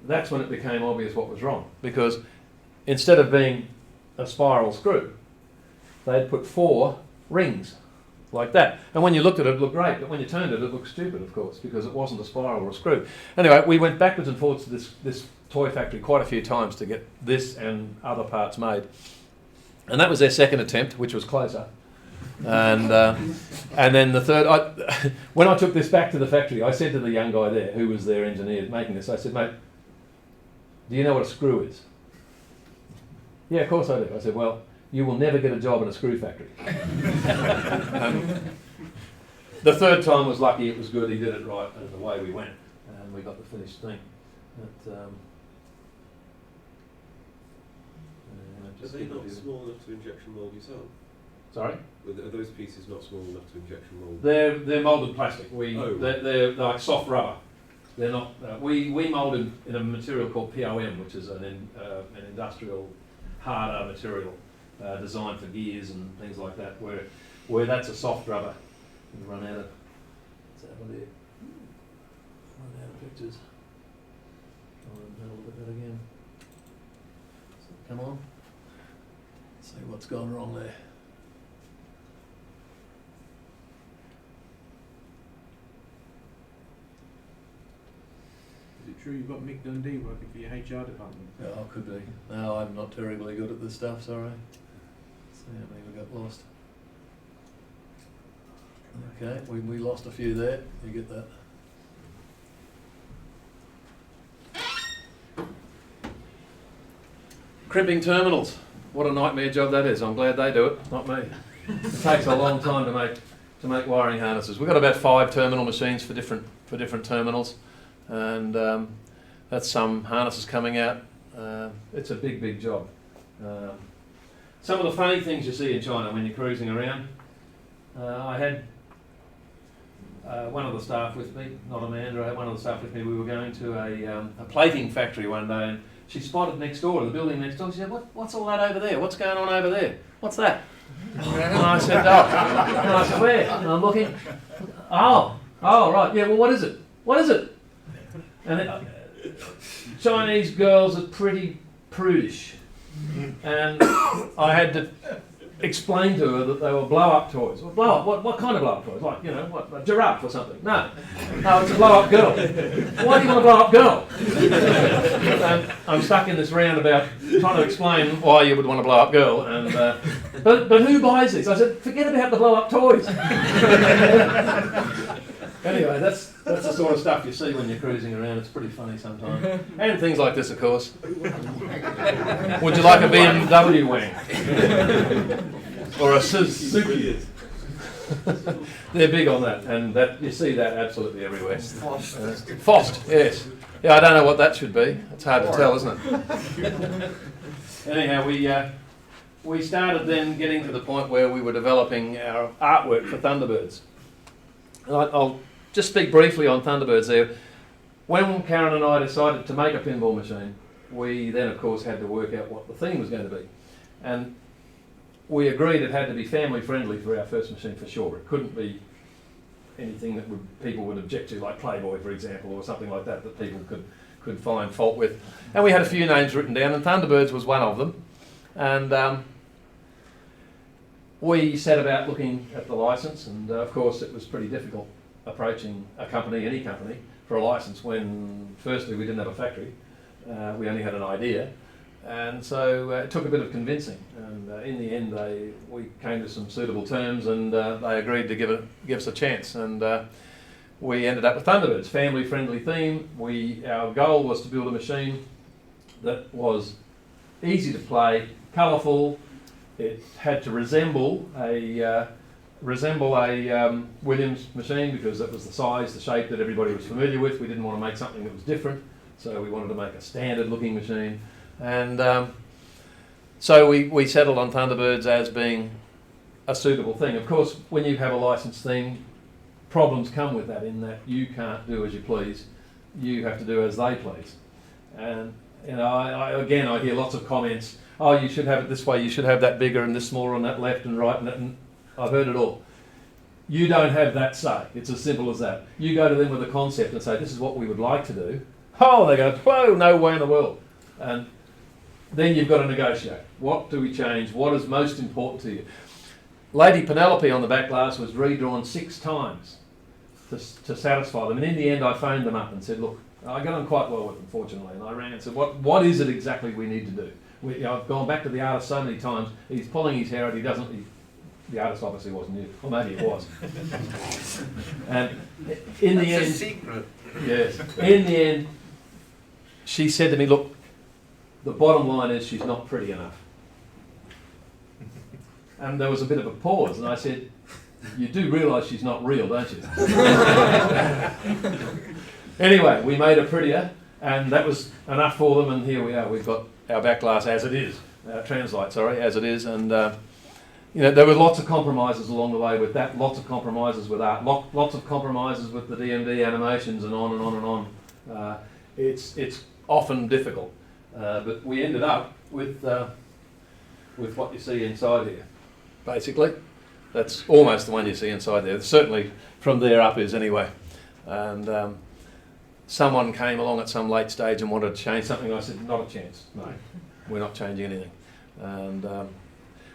S4: that's when it became obvious what was wrong. Because instead of being a spiral screw, they'd put 4 rings like that. And when you looked at it, it looked great. But when you turned it, it looked stupid, of course, because it wasn't a spiral or a screw. Anyway, we went backwards and forwards to this toy factory quite a few times to get this and other parts made. And that was their second attempt, which was closer. And then the third, when I took this back to the factory, I said to the young guy there, who was their engineer making this, I said, mate, do you know what a screw is? Yeah, of course I do. I said, well, you will never get a job in a screw factory. The third time was lucky, it was good, he did it right, and away we went, and we got the finished thing.
S5: Are they not small enough to injection mould yourself?
S4: Sorry?
S5: Are those pieces not small enough to injection mould?
S4: They're moulded plastic.
S5: Right.
S4: They're like soft rubber. They're not. We mould in a material called POM, which is an industrial harder material designed for gears and things like that. Where that's a soft rubber. We run out of. What's that one there? Run out of pictures. I'll look at that again. come on. See what's gone wrong there.
S1: Is it true you've got Mick Dundee working for your HR department?
S4: Yeah, oh, could be. No, I'm not terribly good at this stuff, sorry. See how many we got lost. Okay, we lost a few there. You get that. Crimping terminals. What a nightmare job that is. I'm glad they do it, not me. It takes a long time to make wiring harnesses. We've got about 5 terminal machines for different terminals, and that's some harnesses coming out. It's a big job. Some of the funny things you see in China when you're cruising around. I had one of the staff with me, not Amanda, I had one of the staff with me. We were going to a plating factory one day, and she spotted next door, the building next door. She said, what's all that over there? What's going on over there? What's that? And I said, and I said, where? And I'm looking, oh, right, yeah, well, what is it? What is it? And Chinese girls are pretty prudish. And I had to explain to her that they were blow-up toys. Well, blow-up? What kind of blow-up toys? Like, you know, what, a giraffe or something? No, it's a blow-up girl. Why do you want a blow-up girl? And I'm stuck in this roundabout trying to explain why you would want a blow-up girl. And but who buys these? I said, forget about the blow-up toys. Anyway, that's the sort of stuff you see when you're cruising around. It's pretty funny sometimes. And things like this, of course. Would you like a BMW wang? Or a Suzuki? They're big on that, and that you see that absolutely everywhere. Fost, yes. Yeah, I don't know what that should be. It's hard to tell, isn't it? Anyhow, we started then getting to the point where we were developing our artwork for Thunderbirds. And I'll just speak briefly on Thunderbirds there. When Karen and I decided to make a pinball machine, we then of course had to work out what the theme was going to be. And we agreed it had to be family friendly for our first machine for sure. It couldn't be anything that people would object to, like Playboy for example, or something like that people could find fault with. And we had a few names written down, and Thunderbirds was one of them. And we set about looking at the license, and of course it was pretty difficult approaching a company, any company, for a license when firstly we didn't have a factory, we only had an idea, and so it took a bit of convincing, and in the end we came to some suitable terms, and they agreed to give us a chance, and we ended up with Thunderbirds, family friendly theme. Our goal was to build a machine that was easy to play, colourful. It had to resemble a Williams machine because that was the size, the shape that everybody was familiar with. We didn't want to make something that was different, so we wanted to make a standard looking machine. And so we settled on Thunderbirds as being a suitable thing. Of course, when you have a licensed thing, problems come with that, in that you can't do as you please, you have to do as they please. And you know, I hear lots of comments, oh, you should have it this way, you should have that bigger and this smaller and that left and right, and I've heard it all. You don't have that say. It's as simple as that. You go to them with a concept and say, this is what we would like to do. Oh, they go, whoa, no way in the world. And then you've got to negotiate. What do we change? What is most important to you? Lady Penelope on the back glass was redrawn 6 times to satisfy them. And in the end, I phoned them up and said, look, I got on quite well with them, fortunately. And I rang and said, what is it exactly we need to do? I've gone back to the artist so many times. He's pulling his hair out. The artist obviously wasn't you, or maybe it was. And in the end,
S2: secret.
S4: Yes. In the end, she said to me, "Look, the bottom line is she's not pretty enough." And there was a bit of a pause, and I said, "You do realise she's not real, don't you?" Anyway, we made her prettier, and that was enough for them. And here we are. We've got our back glass as it is, Translite, sorry, as it is, and. You know, there were lots of compromises along the way with that, lots of compromises with art, lots of compromises with the DMD animations, and on and on and on. It's often difficult, but we ended up with what you see inside here. Basically, that's almost the one you see inside there. Certainly from there up is anyway. And someone came along at some late stage and wanted to change something. I said, not a chance, no. we're not changing anything. And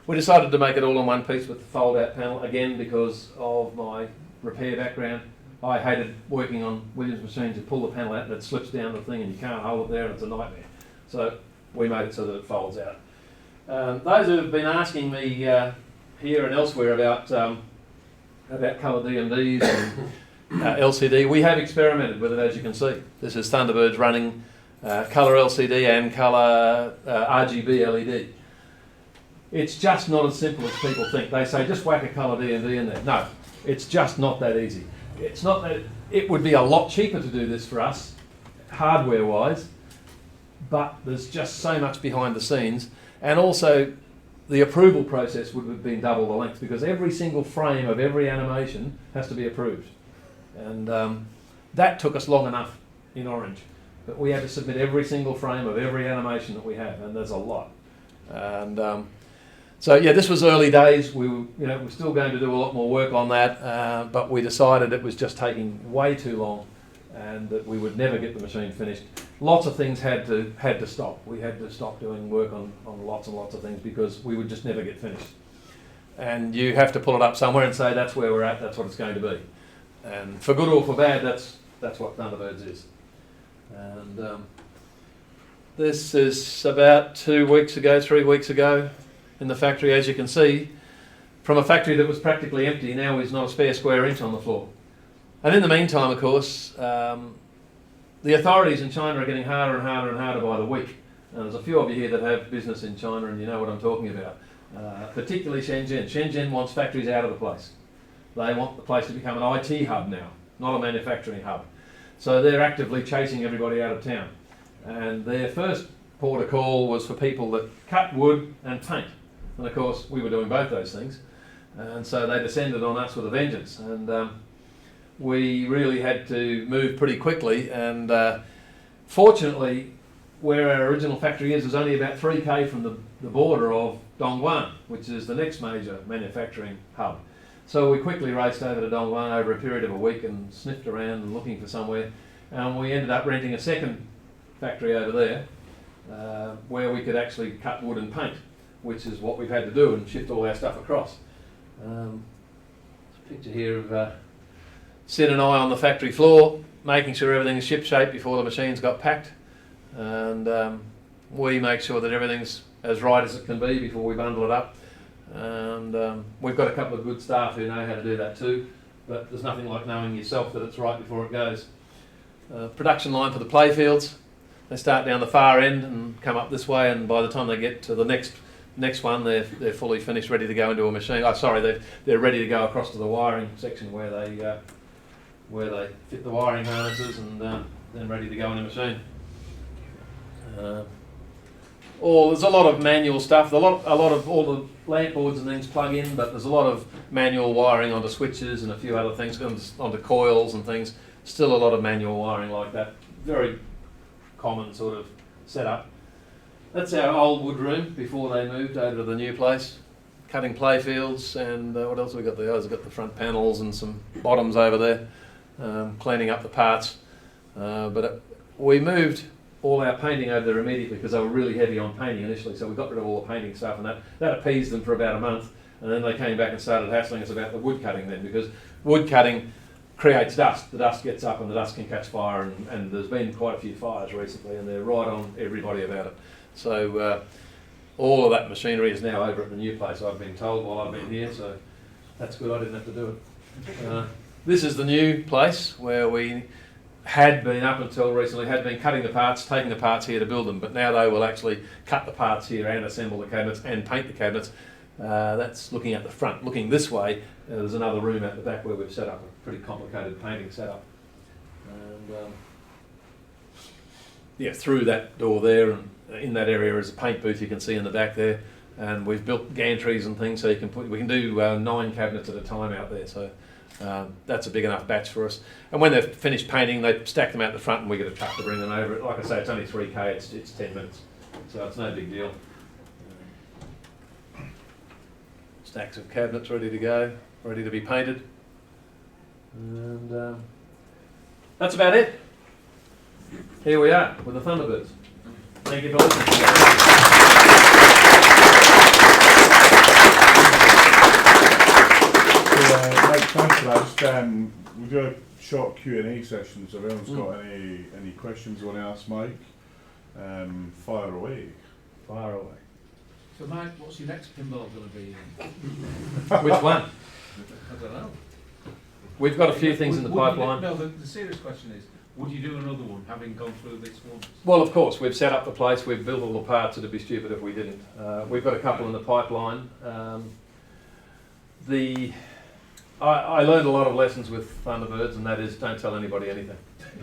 S4: we decided to make it all in one piece with the fold-out panel, again because of my repair background. I hated working on Williams machines. You pull the panel out and it slips down the thing and you can't hold it there and it's a nightmare. So we made it so that it folds out. Those who have been asking me here and elsewhere about colour DMDs and LCD, we have experimented with it, as you can see. This is Thunderbird's running colour LCD and colour RGB LED. It's just not as simple as people think. They say just whack a colour DMD in there. No, it's just not that easy. It's not that. It would be a lot cheaper to do this for us, hardware-wise, but there's just so much behind the scenes, and also the approval process would have been double the length because every single frame of every animation has to be approved, and that took us long enough in Orange. But we had to submit every single frame of every animation that we have, and there's a lot. And so yeah, this was early days. We're still going to do a lot more work on that, but we decided it was just taking way too long, and that we would never get the machine finished. Lots of things had to stop. We had to stop doing work on lots and lots of things because we would just never get finished. And you have to pull it up somewhere and say that's where we're at. That's what it's going to be. And for good or for bad, that's what Thunderbirds is. And this is about 3 weeks ago in the factory. As you can see, from a factory that was practically empty, now is not a spare square inch on the floor. And in the meantime, of course, the authorities in China are getting harder and harder and harder by the week. And there's a few of you here that have business in China and you know what I'm talking about. Particularly Shenzhen. Shenzhen wants factories out of the place. They want the place to become an IT hub now, not a manufacturing hub. So they're actively chasing everybody out of town. And their first port of call was for people that cut wood and paint. And of course, we were doing both those things. And so they descended on us with a vengeance. And we really had to move pretty quickly. And fortunately, where our original factory is only about 3K from the border of Dongguan, which is the next major manufacturing hub. So we quickly raced over to Dongguan over a period of a week and sniffed around and looking for somewhere. And we ended up renting a second factory over there where we could actually cut wood and paint, which is what we've had to do and shift all our stuff across. There's a picture here of Sid and I on the factory floor, making sure everything is ship-shape before the machines got packed. And we make sure that everything's as right as it can be before we bundle it up. And we've got a couple of good staff who know how to do that too, but there's nothing like knowing yourself that it's right before it goes. Production line for the playfields. They start down the far end and come up this way, and by the time they get to the next one, they're fully finished, ready to go into a machine. Oh, sorry, they're ready to go across to the wiring section where they fit the wiring harnesses and then ready to go in a machine. There's a lot of manual stuff. A lot of all the lamp boards and things plug in, but there's a lot of manual wiring onto switches and a few other things, onto coils and things. Still a lot of manual wiring like that. Very common sort of setup. That's our old wood room before they moved over to the new place. Cutting playfields, and what else have we got there? We've got the front panels and some bottoms over there, cleaning up the parts. But we moved all our painting over there immediately because they were really heavy on painting initially, so we got rid of all the painting stuff, and that appeased them for about a month, and then they came back and started hassling us about the wood cutting then, because wood cutting creates dust. The dust gets up and the dust can catch fire, and there's been quite a few fires recently, and they're right on everybody about it. So all of that machinery is now over at the new place, I've been told, while I've been here, so that's good, I didn't have to do it. This is the new place where we had been, up until recently, had been cutting the parts, taking the parts here to build them, but now they will actually cut the parts here and assemble the cabinets and paint the cabinets. That's looking at the front. Looking this way, there's another room at the back where we've set up a pretty complicated painting setup. And yeah, through that door there, and in that area is a paint booth you can see in the back there, and we've built gantries and things so we can do 9 cabinets at a time out there. So that's a big enough batch for us. And when they've finished painting, they stack them out the front and we get a truck to bring them over. Like I say, it's only 3K, it's 10 minutes. So it's no big deal. Stacks of cabinets ready to go, ready to be painted. And that's about it. Here we are with the Thunderbirds. Thank you for listening.
S3: we've got a short Q&A session, so if anyone's got any questions you want to ask Mike, fire away.
S4: Fire away.
S1: So Mike, what's your next pinball going to be?
S4: Which one?
S1: I don't know.
S4: We've got a few things in the pipeline.
S1: No, the serious question is, would you do another one, having gone through this one?
S4: Well, of course, we've set up the place, we've built all the parts, it'd be stupid if we didn't. We've got a couple in the pipeline. I learned a lot of lessons with Thunderbirds, and that is, don't tell anybody anything.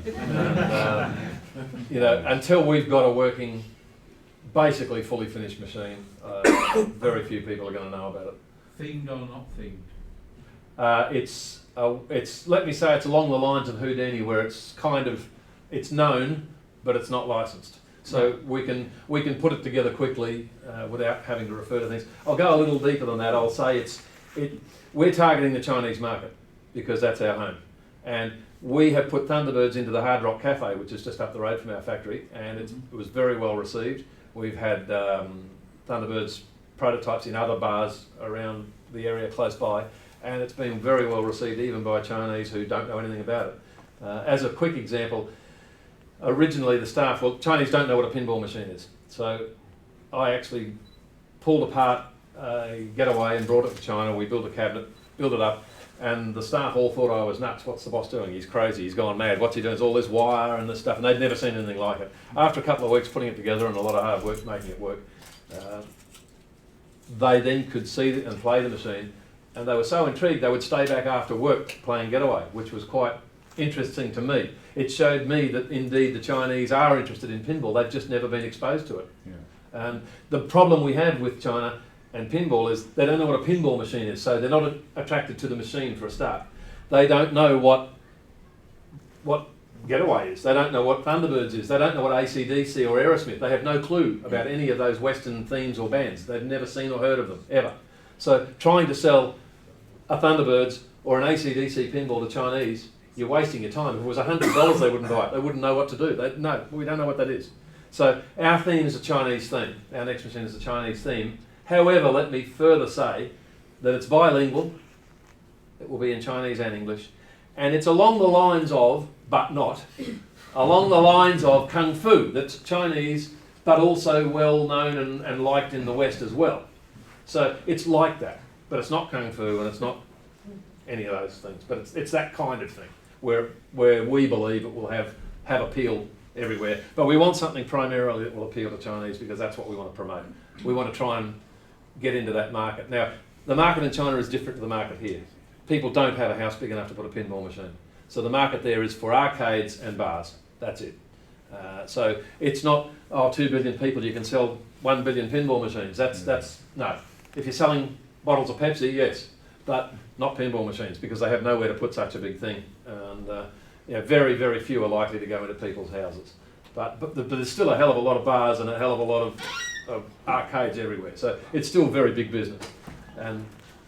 S4: And, you know, until we've got a working, basically fully finished machine, very few people are going to know about it.
S1: Themed or not themed?
S4: Let me say, it's along the lines of Houdini, where it's kind of, it's known, but it's not licensed. So we can put it together quickly without having to refer to things. I'll go a little deeper than that. I'll say we're targeting the Chinese market because that's our home, and we have put Thunderbirds into the Hard Rock Cafe, which is just up the road from our factory, and it was very well received. We've had Thunderbirds prototypes in other bars around the area close by, and it's been very well received even by Chinese who don't know anything about it. As a quick example, originally the staff, well, Chinese don't know what a pinball machine is, so I actually pulled apart a Getaway and brought it to China. We built a cabinet, built it up, and the staff all thought I was nuts. What's the boss doing? He's crazy, he's gone mad. What's he doing? It's all this wire and this stuff, and they'd never seen anything like it. After a couple of weeks putting it together and a lot of hard work making it work, they then could see it and play the machine, and they were so intrigued they would stay back after work playing Getaway, which was quite interesting to me. It showed me that indeed the Chinese are interested in pinball. They've just never been exposed to it.
S3: Yeah.
S4: And the problem we have with China and pinball is they don't know what a pinball machine is, so they're not attracted to the machine for a start. They don't know what Getaway is. They don't know what Thunderbirds is. They don't know what AC/DC or Aerosmith. They have no clue about any of those Western themes or bands. They've never seen or heard of them, ever. So trying to sell a Thunderbirds or an AC/DC pinball to Chinese, you're wasting your time. If it was $100, they wouldn't buy it. They wouldn't know what to do. No, we don't know what that is. So our theme is a Chinese theme. Our next machine is a Chinese theme. However, let me further say that it's bilingual. It will be in Chinese and English. And it's along the lines of, but not, along the lines of Kung Fu. That's Chinese, but also well known and liked in the West as well. So it's like that, but it's not Kung Fu and it's not any of those things. But it's that kind of thing where we believe it will have appeal everywhere. But we want something primarily that will appeal to Chinese because that's what we want to promote. We want to try and get into that market. Now, the market in China is different to the market here. People don't have a house big enough to put a pinball machine. So the market there is for arcades and bars. That's it. So it's not, 2 billion people, you can sell 1 billion pinball machines. That's no. If you're selling bottles of Pepsi, yes, but not pinball machines because they have nowhere to put such a big thing. And very, very few are likely to go into people's houses. But there's still a hell of a lot of bars and a hell of a lot of arcades everywhere. So it's still very big business. And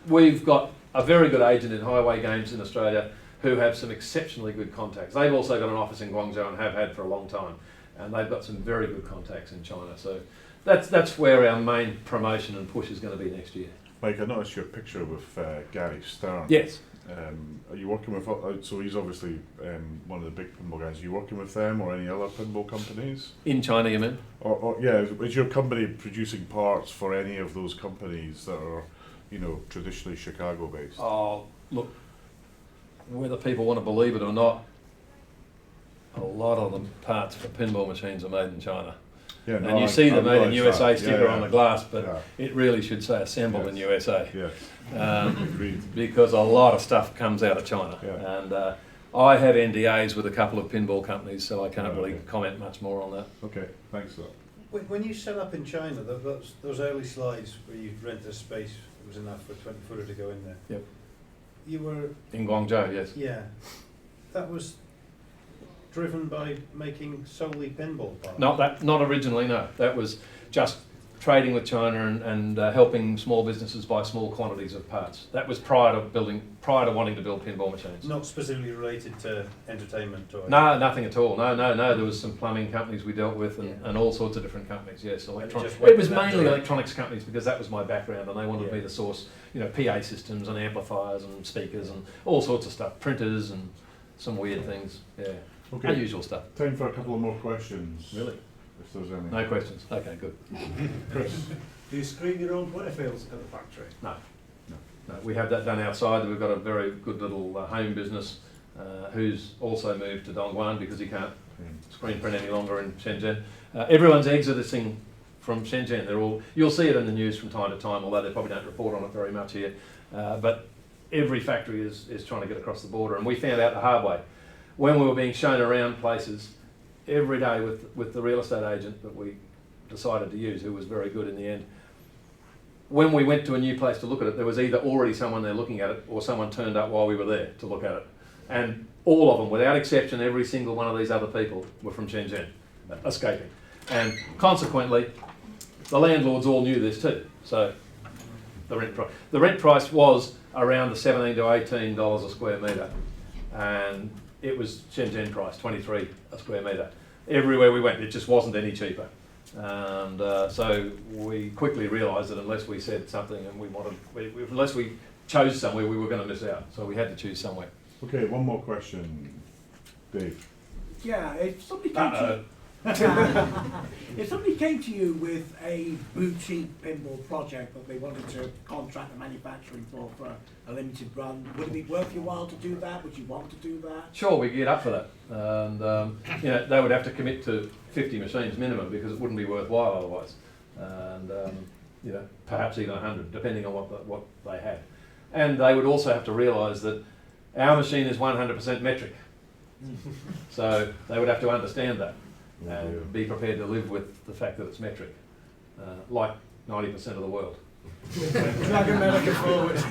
S4: we've got a very good agent in Highway Games in Australia who have some exceptionally good contacts. They've also got an office in Guangzhou and have had for a long time. And they've got some very good contacts in China. So that's where our main promotion and push is going to be next year.
S3: Mike, I noticed your picture with Gary Stern.
S4: Yes.
S3: Are you working with, so he's obviously one of the big pinball guys, are you working with them or any other pinball companies?
S4: In China, you mean?
S3: Or is your company producing parts for any of those companies that are, traditionally Chicago based?
S4: Oh, look, whether people want to believe it or not, a lot of the parts for pinball machines are made in China.
S3: Yeah,
S4: and you see the made in USA sticker on the glass, but
S3: yeah.
S4: It really should say assembled in USA.
S3: Yes.
S4: Because a lot of stuff comes out of China.
S3: Yeah.
S4: And I have NDAs with a couple of pinball companies, so I can't really comment much more on that.
S3: Okay, thanks for that.
S2: When you set up in China, those early slides where you rent a space, it was enough for a 20-footer to go in there.
S4: Yep.
S2: You were...
S4: In Guangzhou, yes.
S2: Yeah. That was driven by making solely pinball parts?
S4: Not originally, no. That was just trading with China and helping small businesses buy small quantities of parts. That was prior to wanting to build pinball machines.
S2: Not specifically related to entertainment or...
S4: No, nothing at all. No. There was some plumbing companies we dealt with and all sorts of different companies. Yes, electronics.
S2: just went
S4: It was
S2: in that
S4: mainly
S2: direction.
S4: electronics companies because that was my background, and they wanted me
S2: Yeah.
S4: to source, PA systems and amplifiers and speakers and all sorts of stuff, printers and some weird things. Yeah,
S3: Okay,
S4: unusual stuff.
S3: time for a couple of more questions.
S4: Really?
S3: If there's any.
S4: No questions. Okay, good.
S3: Chris?
S6: Do you screen your own playfields at the factory?
S4: No, we have that done outside. We've got a very good little home business who's also moved to Dongguan because he can't screen print any longer in Shenzhen. Everyone's exiting from Shenzhen. You'll see it in the news from time to time, although they probably don't report on it very much here. But every factory is trying to get across the border, and we found out the hard way. When we were being shown around places every day with the real estate agent that we decided to use, who was very good in the end, when we went to a new place to look at it, there was either already someone there looking at it or someone turned up while we were there to look at it. And all of them, without exception, every single one of these other people were from Shenzhen, escaping. And consequently, the landlords all knew this too. So the rent price was around the $17 to $18 a square metre, and it was Shenzhen price, 23 a square metre. Everywhere we went, it just wasn't any cheaper. And so we quickly realised that unless we said something and unless we chose somewhere, we were going to miss out. So we had to choose somewhere.
S3: Okay, one more question. Dave?
S6: Yeah, if somebody came to if somebody came to you with a boutique pinball project that they wanted to contract the manufacturing for a limited run, would it be worth your while to do that? Would you want to do that?
S4: Sure, we get up for that. And they would have to commit to 50 machines minimum because it wouldn't be worthwhile otherwise. And perhaps even 100, depending on what they had. And they would also have to realise that our machine is 100% metric. So they would have to understand that and be prepared to live with the fact that it's metric, like 90% of the world.
S6: Drag America forward.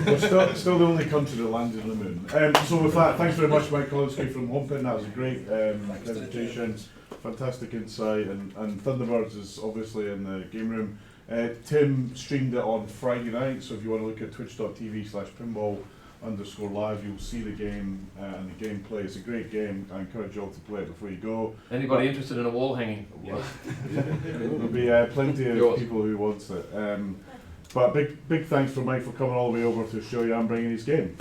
S3: We're still the only country that landed on the moon. So with that, thanks very much, Mike Kolinsky from Homepin. That was a great presentation, fantastic insight, and Thunderbirds is obviously in the game room. Tim streamed it on Friday night, so if you want to look at twitch.tv/pinball_live, you'll see the game and the gameplay. It's a great game. I encourage you all to play it before you go.
S4: Anybody interested in a wall hanging?
S3: There'll be plenty of people who wants it. But big thanks for Mike for coming all the way over to Australia and bringing his game.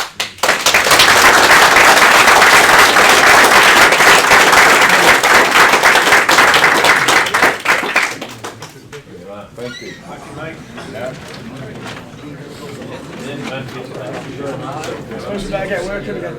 S3: Thank you.
S2: Thank you, Mike.
S4: Yeah.
S6: Suppose we better get working again.